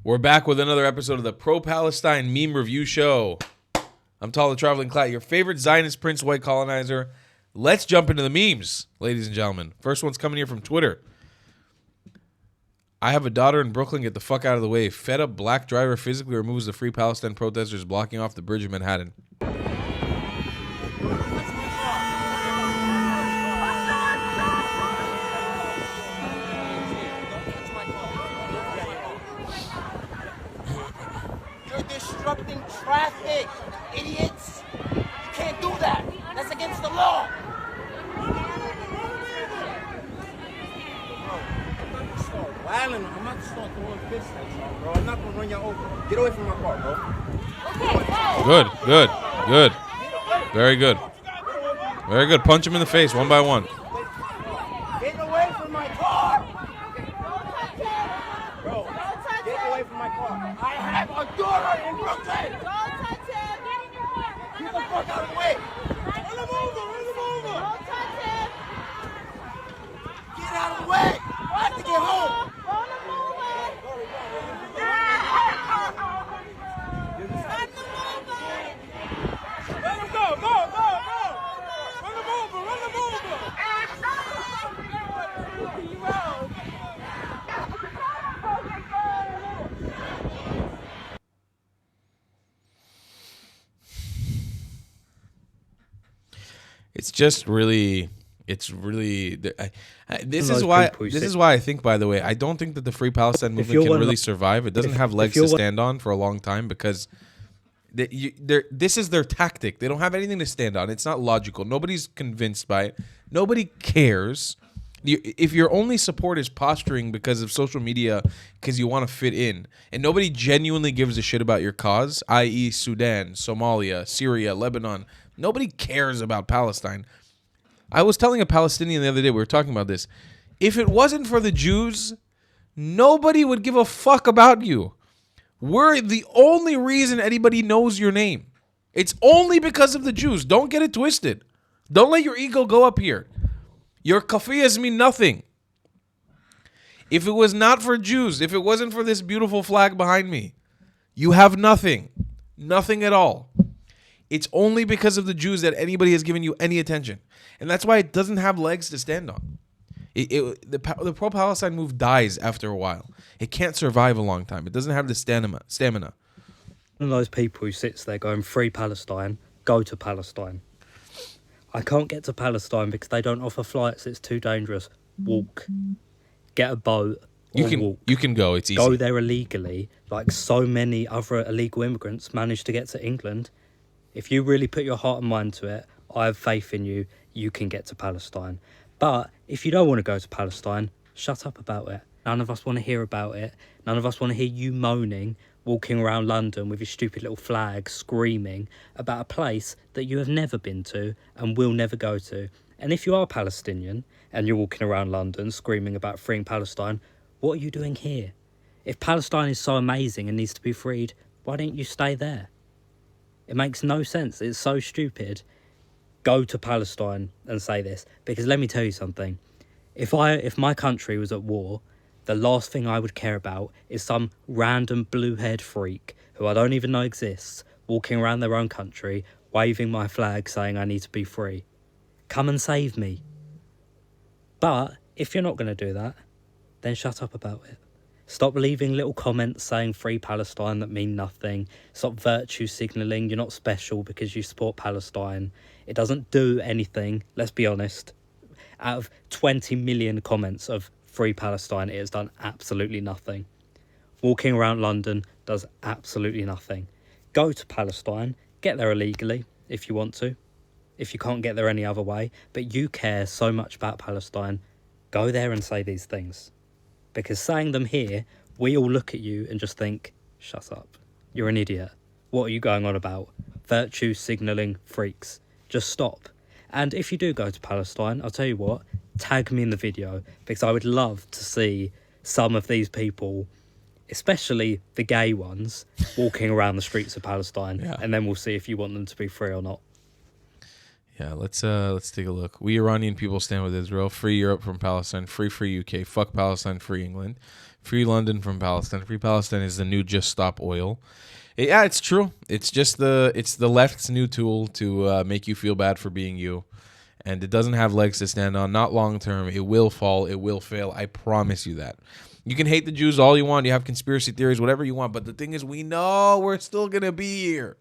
We're back with another episode of the Pro-Palestine Meme Review Show. I'm Tall the Traveling Clat, your favorite Zionist Prince White Colonizer. Let's jump into the memes, ladies and gentlemen. First one's coming here from Twitter. I have a daughter in Brooklyn. Get the fuck out of the way. Fed up black driver physically removes the Free Palestine protesters blocking off the bridge of Manhattan. Disrupting traffic, idiots. You can't do that. That's against the law. I'm about to start throwing fists at y'all, bro. I'm not gonna run y'all over. Get away from my car, bro. Good. Very good. Very good. Punch him in the face one by one. Get away from my car. Bro, get away from my car. I have a daughter in Brooklyn. Don't touch him. Get the fuck out of the way. Run him over. Don't touch him. Get out of the way. I have to get home. This is why I think, by the way, I don't think that the Free Palestine movement can really survive. It doesn't have legs to stand on for a long time because this is their tactic. They don't have anything to stand on. It's not logical. Nobody's convinced by it. Nobody cares. If your only support is posturing because of social media, because you want to fit in, and nobody genuinely gives a shit about your cause, i.e. Sudan, Somalia, Syria, Lebanon, nobody cares about Palestine. I was telling a Palestinian the other day, we were talking about this. If it wasn't for the Jews, nobody would give a fuck about you. We're the only reason anybody knows your name. It's only because of the Jews. Don't get it twisted. Don't let your ego go up here. Your kafiyas mean nothing. If it was not for Jews, if it wasn't for this beautiful flag behind me, you have nothing. Nothing at all. It's only because of the Jews that anybody has given you any attention. And that's why it doesn't have legs to stand on. The pro-Palestine move dies after a while. It can't survive a long time. It doesn't have the stamina. One of those people who sits there going, Free Palestine, go to Palestine. I can't get to Palestine because they don't offer flights. It's too dangerous. Walk. Get a boat. You can go. It's easy. Go there illegally, like so many other illegal immigrants managed to get to England. If you really put your heart and mind to it, I have faith in you. You can get to Palestine. But if you don't want to go to Palestine, shut up about it. None of us want to hear about it. None of us want to hear you moaning, walking around London with your stupid little flag, screaming about a place that you have never been to and will never go to. And if you are Palestinian and you're walking around London screaming about freeing Palestine, what are you doing here? If Palestine is so amazing and needs to be freed, why don't you stay there? It makes no sense. It's so stupid. Go to Palestine and say this. Because let me tell you something. If my country was at war, the last thing I would care about is some random blue-haired freak who I don't even know exists, walking around their own country, waving my flag saying I need to be free. Come and save me. But if you're not going to do that, then shut up about it. Stop leaving little comments saying Free Palestine that mean nothing. Stop virtue signalling you're not special because you support Palestine. It doesn't do anything, let's be honest. Out of 20 million comments of Free Palestine, it has done absolutely nothing. Walking around London does absolutely nothing. Go to Palestine, get there illegally if you want to, if you can't get there any other way, but you care so much about Palestine, go there and say these things. Because saying them here, we all look at you and just think, shut up, you're an idiot. What are you going on about? Virtue signalling freaks. Just stop. And if you do go to Palestine, I'll tell you what, tag me in the video, because I would love to see some of these people, especially the gay ones, walking around the streets of Palestine, and then we'll see if you want them to be free or not. Yeah, let's take a look. We Iranian people stand with Israel. Free Europe from Palestine. Free UK. Fuck Palestine. Free England. Free London from Palestine. Free Palestine is the new Just Stop Oil. Yeah, it's true. It's just the left's new tool to make you feel bad for being you. And it doesn't have legs to stand on. Not long term. It will fall. It will fail. I promise you that. You can hate the Jews all you want. You have conspiracy theories, whatever you want. But the thing is, we know we're still going to be here.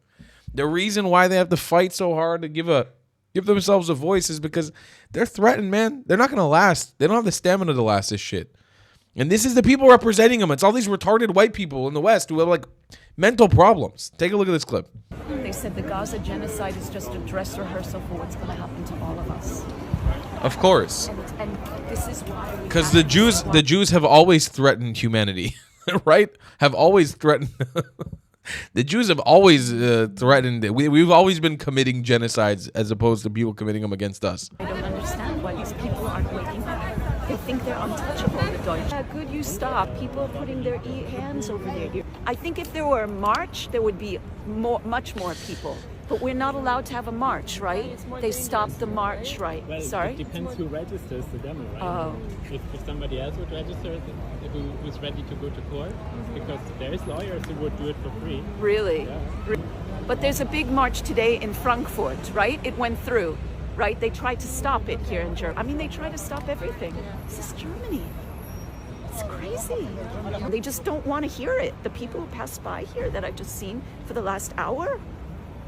The reason why they have to fight so hard to give themselves a voice is because they're threatened, man. They're not going to last. They don't have the stamina to last this shit. And this is the people representing them. It's all these retarded white people in the West who have, like, mental problems. Take a look at this clip. They said the Gaza genocide is just a dress rehearsal for what's going to happen to all of us. Of course. And this is why... Because the Jews have always threatened humanity, right? Have always threatened... The Jews have always threatened... We've always been committing genocides as opposed to people committing them against us. I don't understand why these people aren't waking up. They think they're untouchable, the Deutsch. Could you stop? People are putting their hands over their ears. I think if there were a march, there would be much more people. But we're not allowed to have a march, right? They stopped the march, right? Well, sorry? It depends who registers the demo, right? Oh. If somebody else would register it, who's ready to go to court, because there's lawyers who would do it for free. Really? Yeah. But there's a big march today in Frankfurt, right? It went through, right? They tried to stop it here in Germany. I mean, they try to stop everything. This is Germany. It's crazy. They just don't want to hear it. The people who passed by here that I've just seen for the last hour,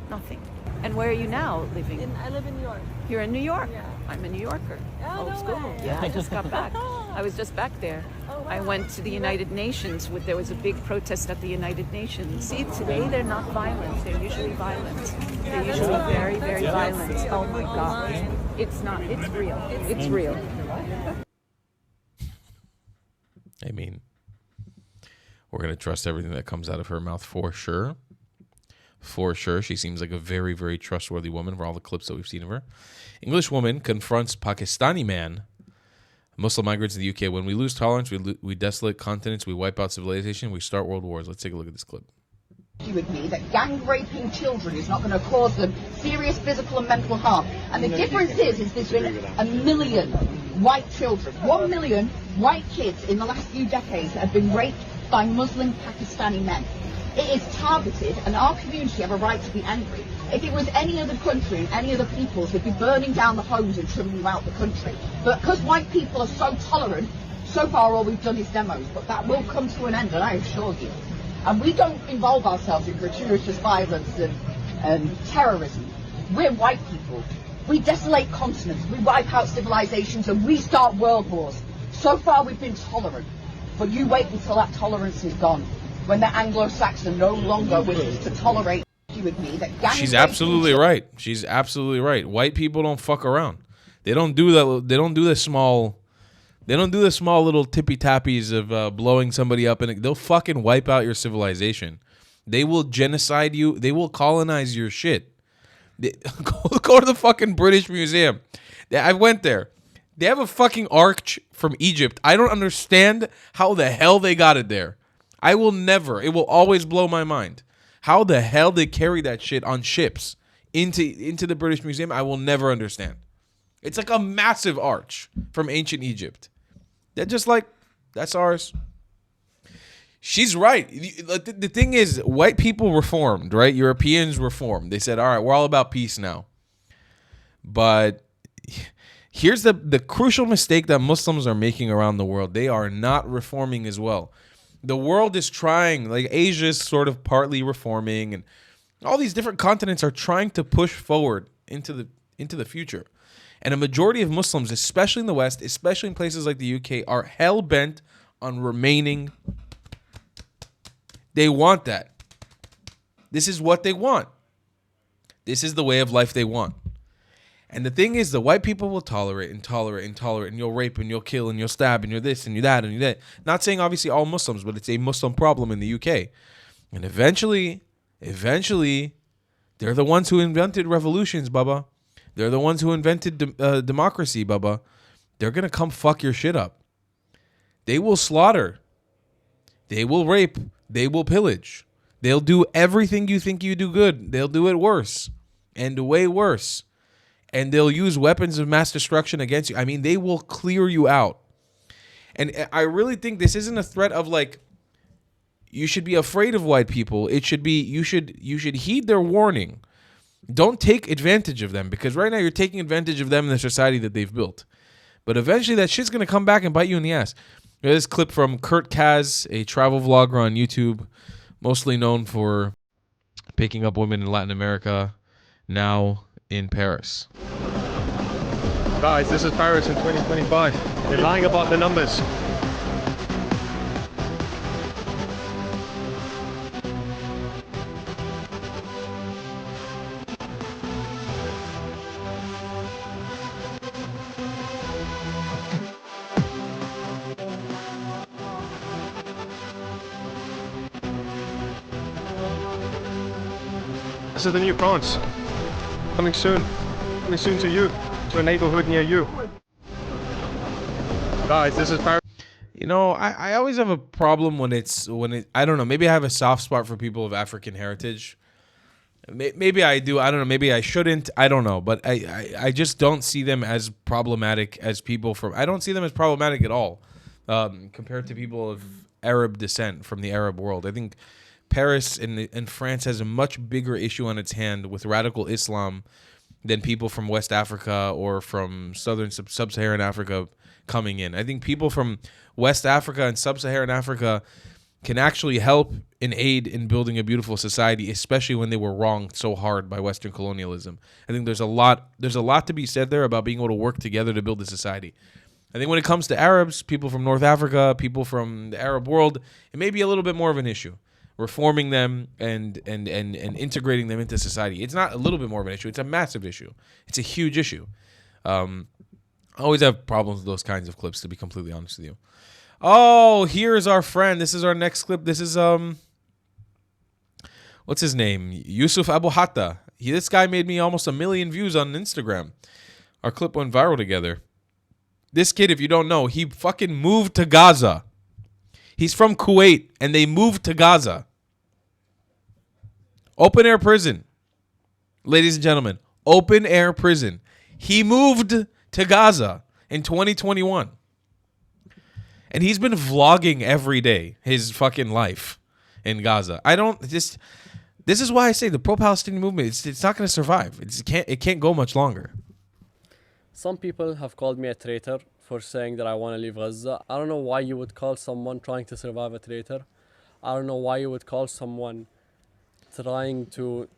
nothing. And where are you now living? I live in New York. You're in New York? Yeah. I'm a New Yorker. Oh, no school. way. Yeah, I just got back. I was just back there. Oh, wow. I went to the United Nations. There was a big protest at the United Nations. See, today they're not violent. They're usually violent. They're usually very, very violent. Oh my God. It's not. It's real. It's real. I mean, we're going to trust everything that comes out of her mouth for sure. For sure. She seems like a very, very trustworthy woman for all the clips that we've seen of her. English woman confronts Pakistani man. Muslim migrants in the UK. When we lose tolerance, we desolate continents, we wipe out civilization, we start world wars. Let's take a look at this clip. With me that gang raping children is not going to cause them serious physical and mental harm. And the difference is there's been 1 million white children, 1 million white kids in the last few decades that have been raped by Muslim Pakistani men. It is targeted, and our community have a right to be angry. If it was any other country and any other peoples, they'd be burning down the homes and trimming you out the country. But because white people are so tolerant, so far all we've done is demos, but that will come to an end, and I assure you. And we don't involve ourselves in gratuitous violence and terrorism. We're white people. We desolate continents, we wipe out civilizations, and we start world wars. So far we've been tolerant, but you wait until that tolerance is gone. When the Anglo-Saxon no longer wishes to tolerate you with me. She's absolutely right. She's absolutely right. White people don't fuck around. They don't do that. They don't do the small little tippy tappies of blowing somebody up, and they'll fucking wipe out your civilization. They will genocide you. They will colonize your shit. Go to the fucking British Museum. I went there. They have a fucking arch from Egypt. I don't understand how the hell they got it there. I will never. It will always blow my mind. How the hell they carry that shit on ships into the British Museum? I will never understand. It's like a massive arch from ancient Egypt. They're just like, that's ours. She's right. The thing is, white people reformed, right? Europeans reformed. They said, all right, we're all about peace now. But here's the crucial mistake that Muslims are making around the world. They are not reforming as well. The world is trying, like Asia's sort of partly reforming, and all these different continents are trying to push forward into the future. And a majority of Muslims, especially in the West, especially in places like the UK, are hell-bent on remaining. They want that. This is what they want. This is the way of life they want. And the thing is, the white people will tolerate, and you'll rape, and you'll kill, and you'll stab, and you're this, and you're that, and you're that. Not saying, obviously, all Muslims, but it's a Muslim problem in the UK. And eventually, they're the ones who invented revolutions, Bubba. They're the ones who invented democracy, Bubba. They're going to come fuck your shit up. They will slaughter. They will rape. They will pillage. They'll do everything you think you do good. They'll do it worse, and way worse. And they'll use weapons of mass destruction against you. I mean, they will clear you out. And I really think this isn't a threat of like, you should be afraid of white people. It should be, you should heed their warning. Don't take advantage of them, because right now you're taking advantage of them in the society that they've built. But eventually that shit's going to come back and bite you in the ass. There's this clip from Kurt Kaz, a travel vlogger on YouTube, mostly known for picking up women in Latin America, now in Paris. Guys, this is Paris in 2025. They're lying about the numbers. This is the new France. Coming soon. Coming soon to you. To a neighborhood near you. Guys, this is Paris. You know, I always have a problem when I don't know, maybe I have a soft spot for people of African heritage. Maybe I do, I don't know, maybe I shouldn't, I don't know, but I just don't see them as problematic as people from, I don't see them as problematic at all compared to people of Arab descent from the Arab world. I think Paris and France has a much bigger issue on its hand with radical Islam than people from West Africa or from southern sub-Saharan Africa coming in. I think people from West Africa and sub-Saharan Africa can actually help and aid in building a beautiful society, especially when they were wronged so hard by Western colonialism. I think there's a lot to be said there about being able to work together to build a society. I think when it comes to Arabs, people from North Africa, people from the Arab world, it may be a little bit more of an issue. Reforming them and integrating them into society. It's not a little bit more of an issue. It's a massive issue. It's a huge issue. I always have problems with those kinds of clips, to be completely honest with you. Oh, here's our friend. This is our next clip. This is, what's his name? Yusuf Abu Hatta. This guy made me almost 1 million views on Instagram. Our clip went viral together. This kid, if you don't know, he fucking moved to Gaza. He's from Kuwait, and they moved to Gaza. Open air prison. Ladies and gentlemen, open air prison. He moved to Gaza in 2021. And he's been vlogging every day, his fucking life in Gaza. This is why I say the pro-Palestinian movement, it's not going to survive. It can't go much longer. Some people have called me a traitor for saying that I want to leave Gaza. I don't know why you would call someone trying to survive a traitor. I don't know why you would call someone trying to,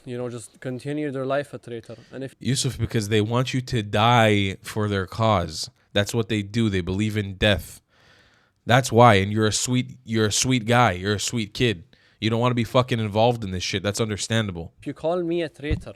just continue their life a traitor. And if Yusuf, because they want you to die for their cause. That's what they do. They believe in death. That's why. And you're a sweet guy. You're a sweet kid. You don't want to be fucking involved in this shit. That's understandable. If you call me a traitor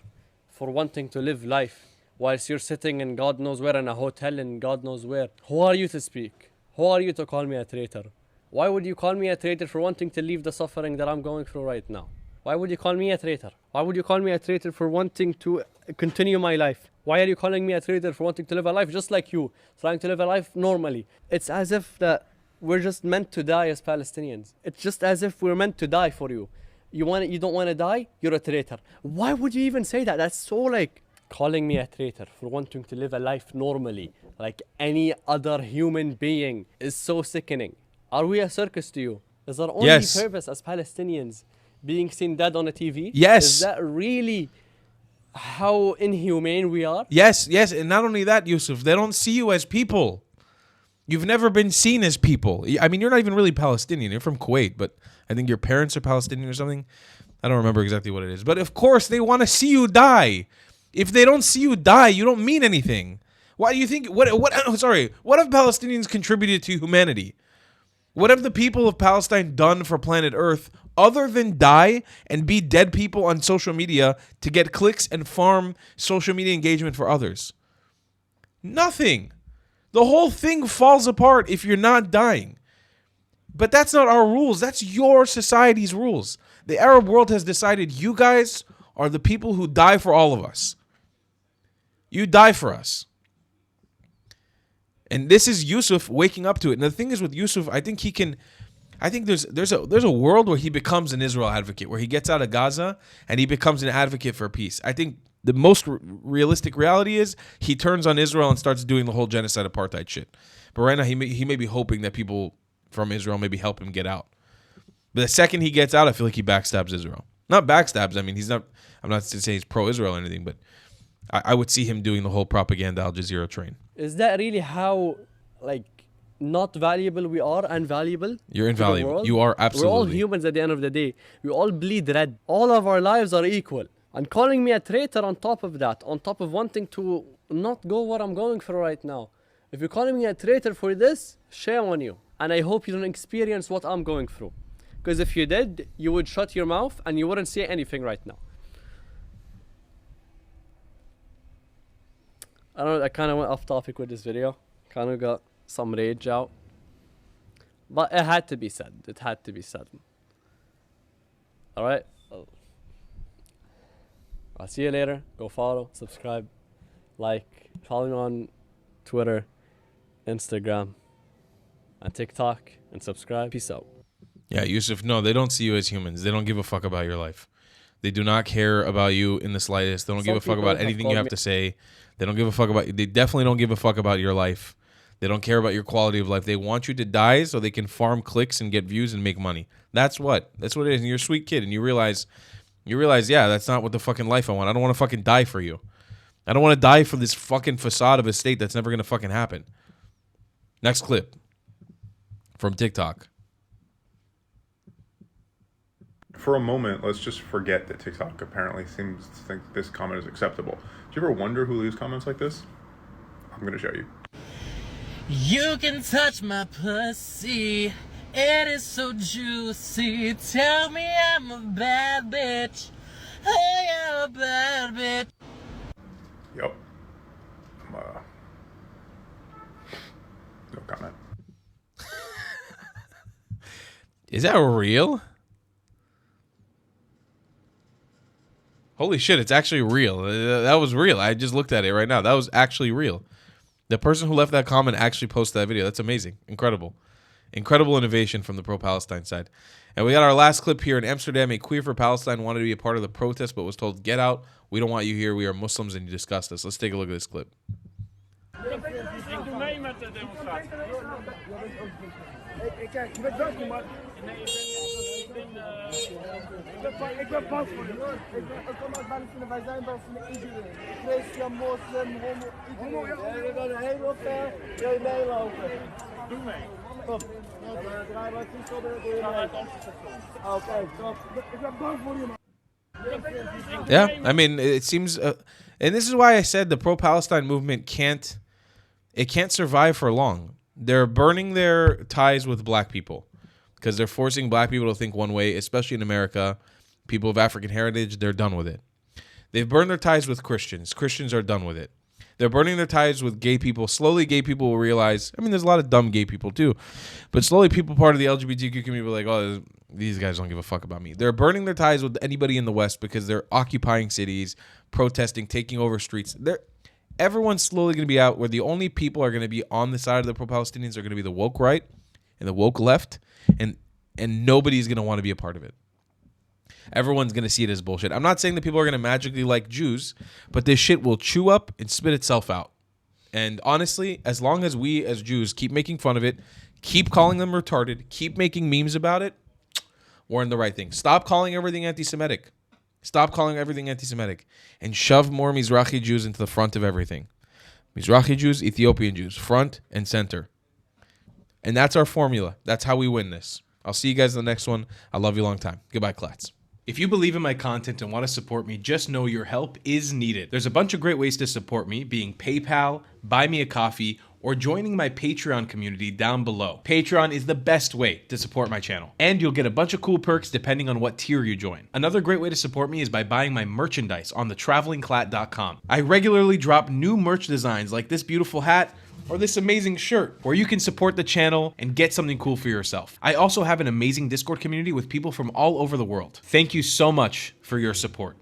for wanting to live life whilst you're sitting in God knows where in a hotel in God knows where, who are you to speak? Who are you to call me a traitor? Why would you call me a traitor for wanting to leave the suffering that I'm going through right now? Why would you call me a traitor? Why would you call me a traitor for wanting to continue my life? Why are you calling me a traitor for wanting to live a life just like you, trying to live a life normally? It's as if that we're just meant to die as Palestinians. It's just as if we're meant to die for you. You don't want to die? You're a traitor. Why would you even say that? That's so like calling me a traitor for wanting to live a life normally, like any other human being, is so sickening. Are we a circus to you? Is our only purpose as Palestinians being seen dead on a TV? Yes. Is that really how inhumane we are? Yes. And not only that, Yusuf, they don't see you as people. You've never been seen as people. I mean, you're not even really Palestinian. You're from Kuwait, but I think your parents are Palestinian or something. I don't remember exactly what it is. But of course, they want to see you die. If they don't see you die, you don't mean anything. Why do you think, what have Palestinians contributed to humanity? What have the people of Palestine done for planet Earth other than die and be dead people on social media to get clicks and farm social media engagement for others? Nothing. The whole thing falls apart if you're not dying. But that's not our rules. That's your society's rules. The Arab world has decided you guys are the people who die for all of us. You die for us. And this is Yusuf waking up to it. And the thing is with Yusuf, I think there's a world where he becomes an Israel advocate, where he gets out of Gaza and he becomes an advocate for peace. I think the most realistic reality is he turns on Israel and starts doing the whole genocide apartheid shit. But right now, he may be hoping that people from Israel maybe help him get out. But the second he gets out, I feel like he backstabs Israel. Not backstabs. I mean, he's not. I'm not saying he's pro-Israel or anything, but I would see him doing the whole propaganda Al Jazeera train. Is that really how, like, not valuable we are and valuable? You're invaluable. You are absolutely. We're all humans at the end of the day. We all bleed red. All of our lives are equal. And calling me a traitor on top of that, on top of wanting to not go what I'm going through right now. If you're calling me a traitor for this, shame on you. And I hope you don't experience what I'm going through. Because if you did, you would shut your mouth and you wouldn't say anything right now. I don't know, I kind of went off topic with this video. Kind of got some rage out. But it had to be said. It had to be said. Alright? I'll see you later. Go follow, subscribe, like, follow me on Twitter, Instagram, and TikTok, and subscribe. Peace out. Yeah, Yusuf, no, they don't see you as humans. They don't give a fuck about your life. They do not care about you in the slightest. They don't give a fuck about anything you have to say. They don't give a fuck about you. They definitely don't give a fuck about your life. They don't care about your quality of life. They want you to die so they can farm clicks and get views and make money. That's what it is. And you're a sweet kid, and you realize, yeah, that's not what the fucking life I want. I don't want to fucking die for you. I don't want to die for this fucking facade of a state that's never going to fucking happen. Next clip from TikTok. For a moment, let's just forget that TikTok apparently seems to think this comment is acceptable. Do you ever wonder who leaves comments like this? I'm going to show you. You can touch my pussy. It is so juicy. Tell me I'm a bad bitch. I am a bad bitch. Yep. No comment. Is that real? Holy shit, it's actually real. That was real. I just looked at it right now. That was actually real. The person who left that comment actually posted that video. That's amazing. Incredible. Incredible innovation from the pro-Palestine side. And we got our last clip here in Amsterdam. A queer for Palestine wanted to be a part of the protest, but was told, get out. We don't want you here. We are Muslims and you disgust us. Let's take a look at this clip. Kijk, je bent welkom, man. Ik ben bang voor je. Ik kom uit Palestina, wij zijn bang voor iedereen. Christen, moslim, homo, iedereen. We gaan er helemaal ver, wil je meelopen? Doe mee. Kom. Draai maar toe, doe je mee. Oké, stop. Ik ben bang voor je, man. Yeah, I mean, it seems, and this is why I said the pro-Palestine movement can't survive for long. They're burning their ties with black people because they're forcing black people to think one way, especially in America. People of African heritage, they're done with it. They've burned their ties with Christians. Christians are done with it. They're burning their ties with gay people. Slowly, gay people will realize, I mean, there's a lot of dumb gay people too, but slowly people part of the LGBTQ community will be like, oh, these guys don't give a fuck about me. They're burning their ties with anybody in the West because they're occupying cities, protesting, taking over streets. Everyone's slowly going to be out where the only people are going to be on the side of the pro-Palestinians are going to be the woke right and the woke left, and nobody's going to want to be a part of it. Everyone's going to see it as bullshit. I'm not saying that people are going to magically like Jews, but this shit will chew up and spit itself out. And honestly, as long as we as Jews keep making fun of it, keep calling them retarded, keep making memes about it, we're in the right thing. Stop calling everything anti-Semitic. Stop calling everything anti-Semitic and shove more Mizrahi Jews into the front of everything. Mizrahi Jews, Ethiopian Jews, front and center. And that's our formula. That's how we win this. I'll see you guys in the next one. I love you a long time. Goodbye, Klats. If you believe in my content and want to support me, just know your help is needed. There's a bunch of great ways to support me, being PayPal, Buy Me a Coffee, or joining my Patreon community down below. Patreon is the best way to support my channel, and you'll get a bunch of cool perks depending on what tier you join. Another great way to support me is by buying my merchandise on thetravelingclat.com. I regularly drop new merch designs like this beautiful hat or this amazing shirt, where you can support the channel and get something cool for yourself. I also have an amazing Discord community with people from all over the world. Thank you so much for your support.